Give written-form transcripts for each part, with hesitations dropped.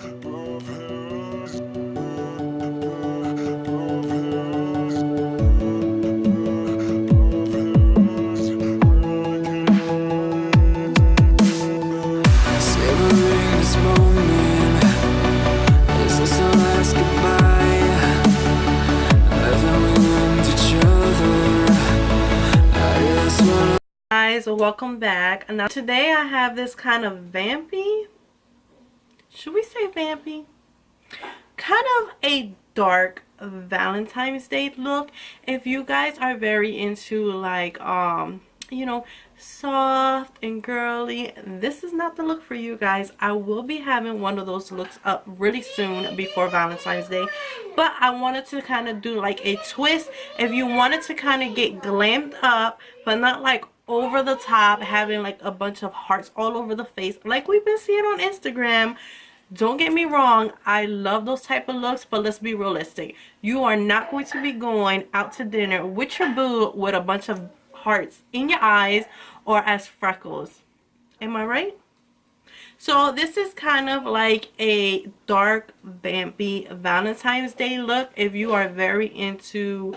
Guys, welcome back. Now today I have this kind of vampy, should we say vampy, kind of a dark Valentine's Day look. If you guys are very into like you know, soft and girly, this is not the look for you guys. I will be having one of those looks up really soon before Valentine's Day, but I wanted to kind of do like a twist. If you wanted to kind of get glammed up but not like over the top, having like a bunch of hearts all over the face like we've been seeing on Instagram, don't get me wrong, I love those type of looks, but let's be realistic. You are not going to be going out to dinner with your boo with a bunch of hearts in your eyes or as freckles. Am I right? So this is kind of like a dark vampy Valentine's Day look. If you are very into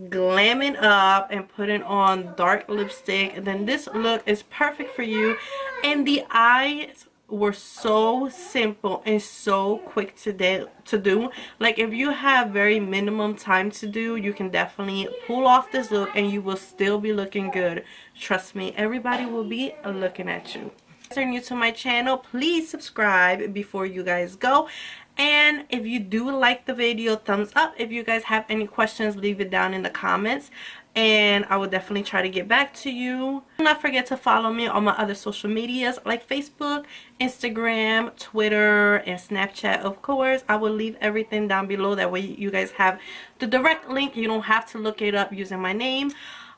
glamming up and putting on dark lipstick, then this look is perfect for you. And the eyes were so simple and so quick to do. Like if you have very minimum time to do, you can definitely pull off this look and you will still be looking good. Trust me, everybody will be looking at you. If you're new to my channel, please subscribe before you guys go. And if you do like the video, thumbs up. If you guys have any questions, leave it down in the comments and I will definitely try to get back to you. Do not forget to follow me on my other social medias like Facebook, Instagram, Twitter, and Snapchat, of course. I will leave everything down below. That way you guys have the direct link. You don't have to look it up using my name.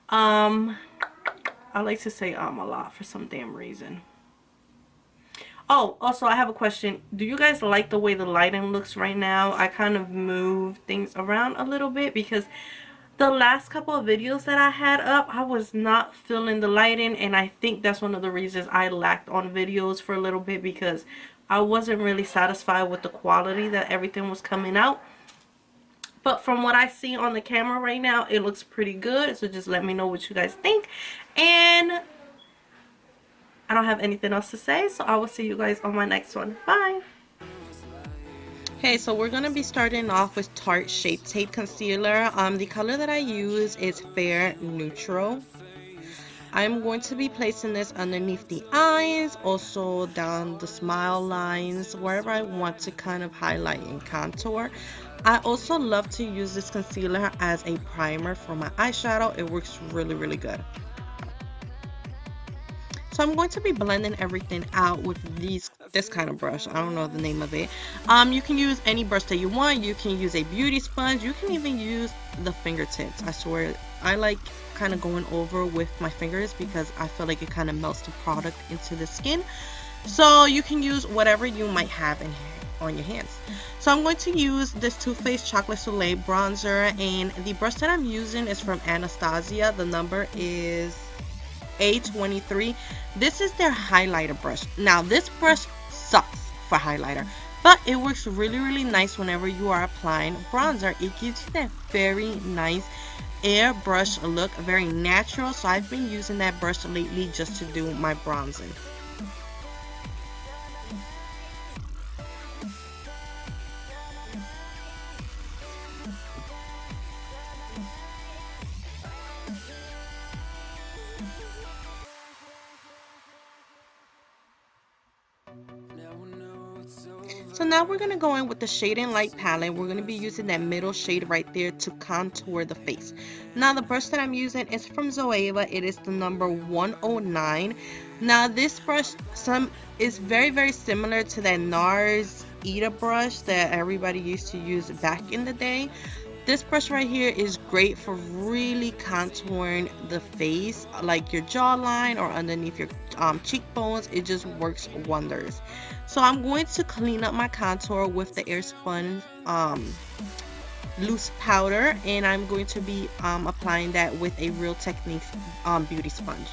I like to say a lot for some damn reason. Oh, also I have a question. Do you guys like the way the lighting looks right now? I kind of moved things around a little bit because the last couple of videos that I had up, I was not feeling the lighting, and I think that's one of the reasons I lacked on videos for a little bit, because I wasn't really satisfied with the quality that everything was coming out. But from what I see on the camera right now, it looks pretty good. So just let me know what you guys think. And I don't have anything else to say, so I will see you guys on my next one. Bye. Okay, so we're going to be starting off with Tarte Shape Tape Concealer. The color that I use is Fair Neutral. I'm going to be placing this underneath the eyes, also down the smile lines, wherever I want to kind of highlight and contour. I also love to use this concealer as a primer for my eyeshadow. It works really, really good. So I'm going to be blending everything out with this kind of brush. I don't know the name of it. You can use any brush that you want. You can use a beauty sponge. You can even use the fingertips. I swear, I like kind of going over with my fingers because I feel like it kind of melts the product into the skin. So you can use whatever you might have on your hands. So I'm going to use this Too Faced Chocolate Soleil bronzer, and the brush that I'm using is from Anastasia. The number is A23. This is their highlighter brush. Now this brush sucks for highlighter, but it works really, really nice whenever you are applying bronzer. It gives you that very nice airbrush look, very natural. So I've been using that brush lately just to do my bronzing. So now we're going to go in with the Shading Light palette. We're going to be using that middle shade right there to contour the face. Now the brush that I'm using is from Zoeva. It is the number 109. Now this brush is very, very similar to that NARS Ita brush that everybody used to use back in the day. This brush right here is great for really contouring the face, like your jawline or underneath your cheekbones. It just works wonders. So I'm going to clean up my contour with the Airspun loose powder, and I'm going to be applying that with a Real Techniques beauty sponge.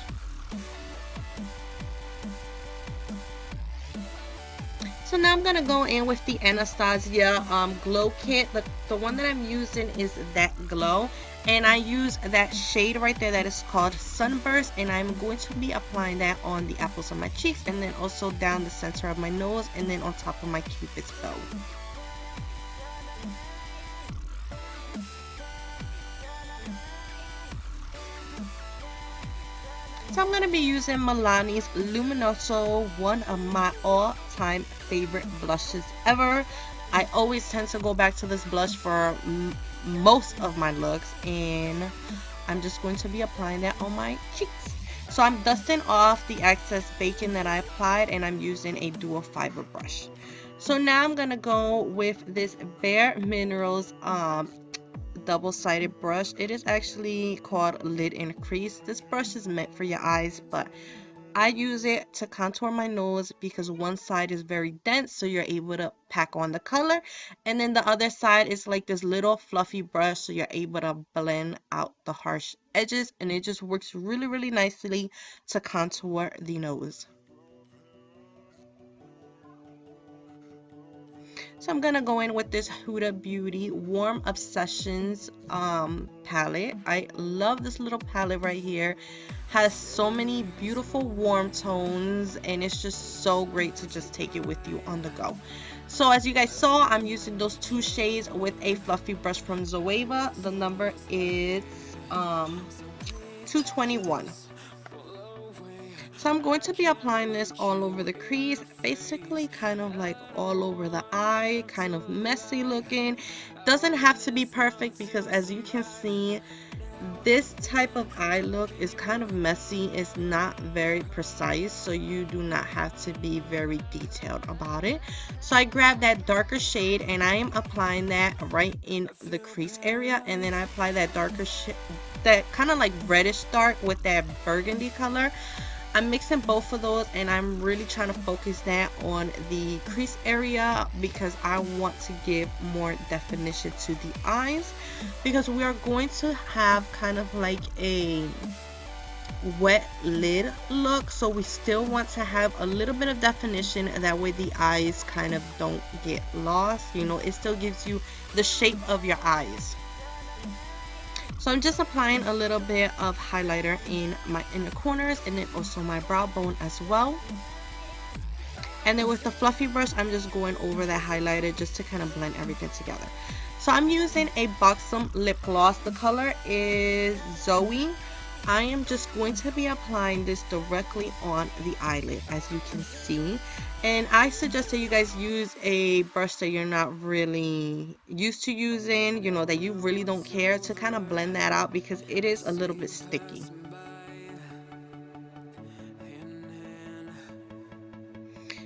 So now I'm gonna go in with the Anastasia glow kit. The one that I'm using is that glow, and I use that shade right there that is called Sunburst, and I'm going to be applying that on the apples of my cheeks, and then also down the center of my nose, and then on top of my cupid's bow. So I'm going to be using Milani's Luminoso, one of my all-time favorite blushes ever. I always tend to go back to this blush for most of my looks, and I'm just going to be applying that on my cheeks. So I'm dusting off the excess bacon that I applied, and I'm using a dual fiber brush. So now I'm going to go with this Bare Minerals double-sided brush. It is actually called Lid and Crease. This brush is meant for your eyes, but I use it to contour my nose because one side is very dense, so you're able to pack on the color, and then the other side is like this little fluffy brush, so you're able to blend out the harsh edges, and it just works really nicely to contour the nose. So I'm gonna go in with this Huda Beauty Warm Obsessions palette. I love this little palette right here. Has so many beautiful warm tones, and it's just so great to just take it with you on the go. So as you guys saw, I'm using those two shades with a fluffy brush from Zoeva. The number is 221. So I'm going to be applying this all over the crease, basically kind of like all over the eye, kind of messy looking. Doesn't have to be perfect because as you can see, this type of eye look is kind of messy. It's not very precise, so you do not have to be very detailed about it. So I grabbed that darker shade and I am applying that right in the crease area, and then I apply that darker shade, that kind of like reddish dark with that burgundy color. I'm mixing both of those, and I'm really trying to focus that on the crease area because I want to give more definition to the eyes, because we are going to have kind of like a wet lid look, so we still want to have a little bit of definition, and that way the eyes kind of don't get lost. You know, it still gives you the shape of your eyes. So I'm just applying a little bit of highlighter in my inner corners, and then also my brow bone as well. And then with the fluffy brush, I'm just going over that highlighter just to kind of blend everything together. So I'm using a Buxom lip gloss. The color is Zoe. I am just going to be applying this directly on the eyelid, as you can see. And I suggest that you guys use a brush that you're not really used to using, you know, that you really don't care, to kind of blend that out because it is a little bit sticky.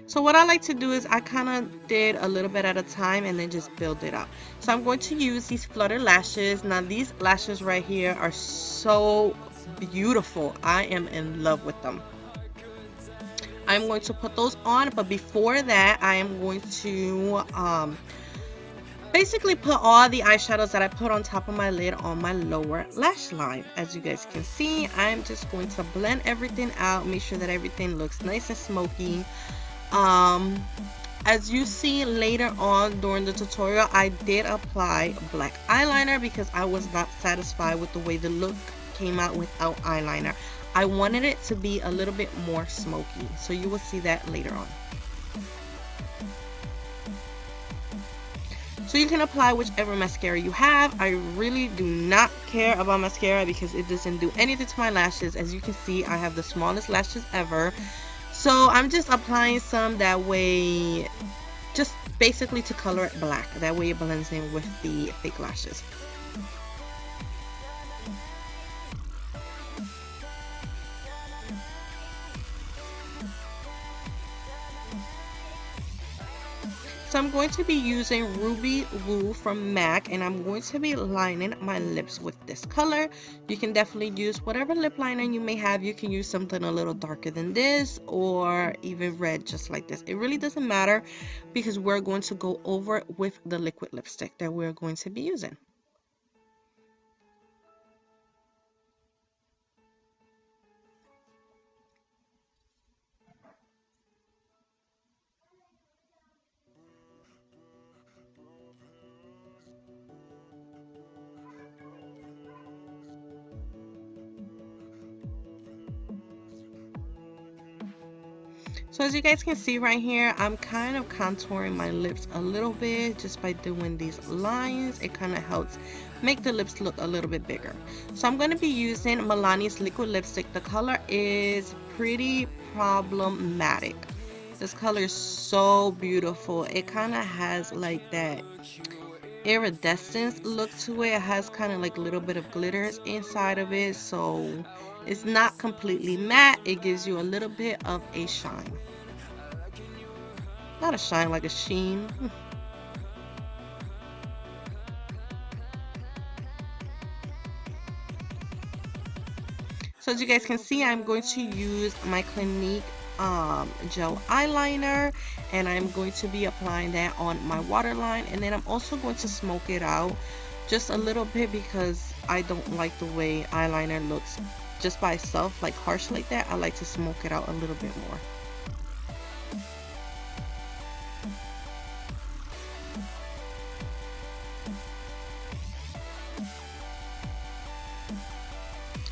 So what I like to do is I kind of did a little bit at a time and then just build it up. So I'm going to use these Flutter lashes. Now these lashes right here are so beautiful. I am in love with them. I'm going to put those on, but before that I am going to basically put all the eyeshadows that I put on top of my lid on my lower lash line. As you guys can see, I'm just going to blend everything out, make sure that everything looks nice and smoky. As you see later on during the tutorial, I did apply black eyeliner because I was not satisfied with the way the look came out without eyeliner. I wanted it to be a little bit more smoky, so you will see that later on. So you can apply whichever mascara you have. I really do not care about mascara because it doesn't do anything to my lashes. As you can see, I have the smallest lashes ever. So I'm just applying some that way, just basically to color it black. That way it blends in with the fake lashes. So I'm going to be using Ruby Woo from MAC, and I'm going to be lining my lips with this color. You can definitely use whatever lip liner you may have. You can use something a little darker than this, or even red just like this. It really doesn't matter because we're going to go over it with the liquid lipstick that we're going to be using. So as you guys can see right here, I'm kind of contouring my lips a little bit just by doing these lines. It kind of helps make the lips look a little bit bigger. So I'm going to be using Milani's liquid lipstick. The color is Pretty Problematic. This color is so beautiful. It kind of has like that iridescence look to it. It has kind of like a little bit of glitters inside of it, so it's not completely matte. It gives you a little bit of a shine. Not a shine, like a sheen. So as you guys can see, I'm going to use my Clinique gel eyeliner, and I'm going to be applying that on my waterline, and then I'm also going to smoke it out just a little bit because I don't like the way eyeliner looks just by itself, like harsh like that. I like to smoke it out a little bit more.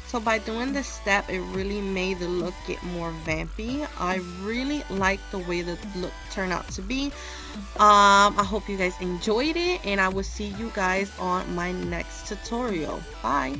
So by doing this step, it really made the look get more vampy. I really like the way the look turned out to be. I hope you guys enjoyed it, and I will see you guys on my next tutorial. Bye.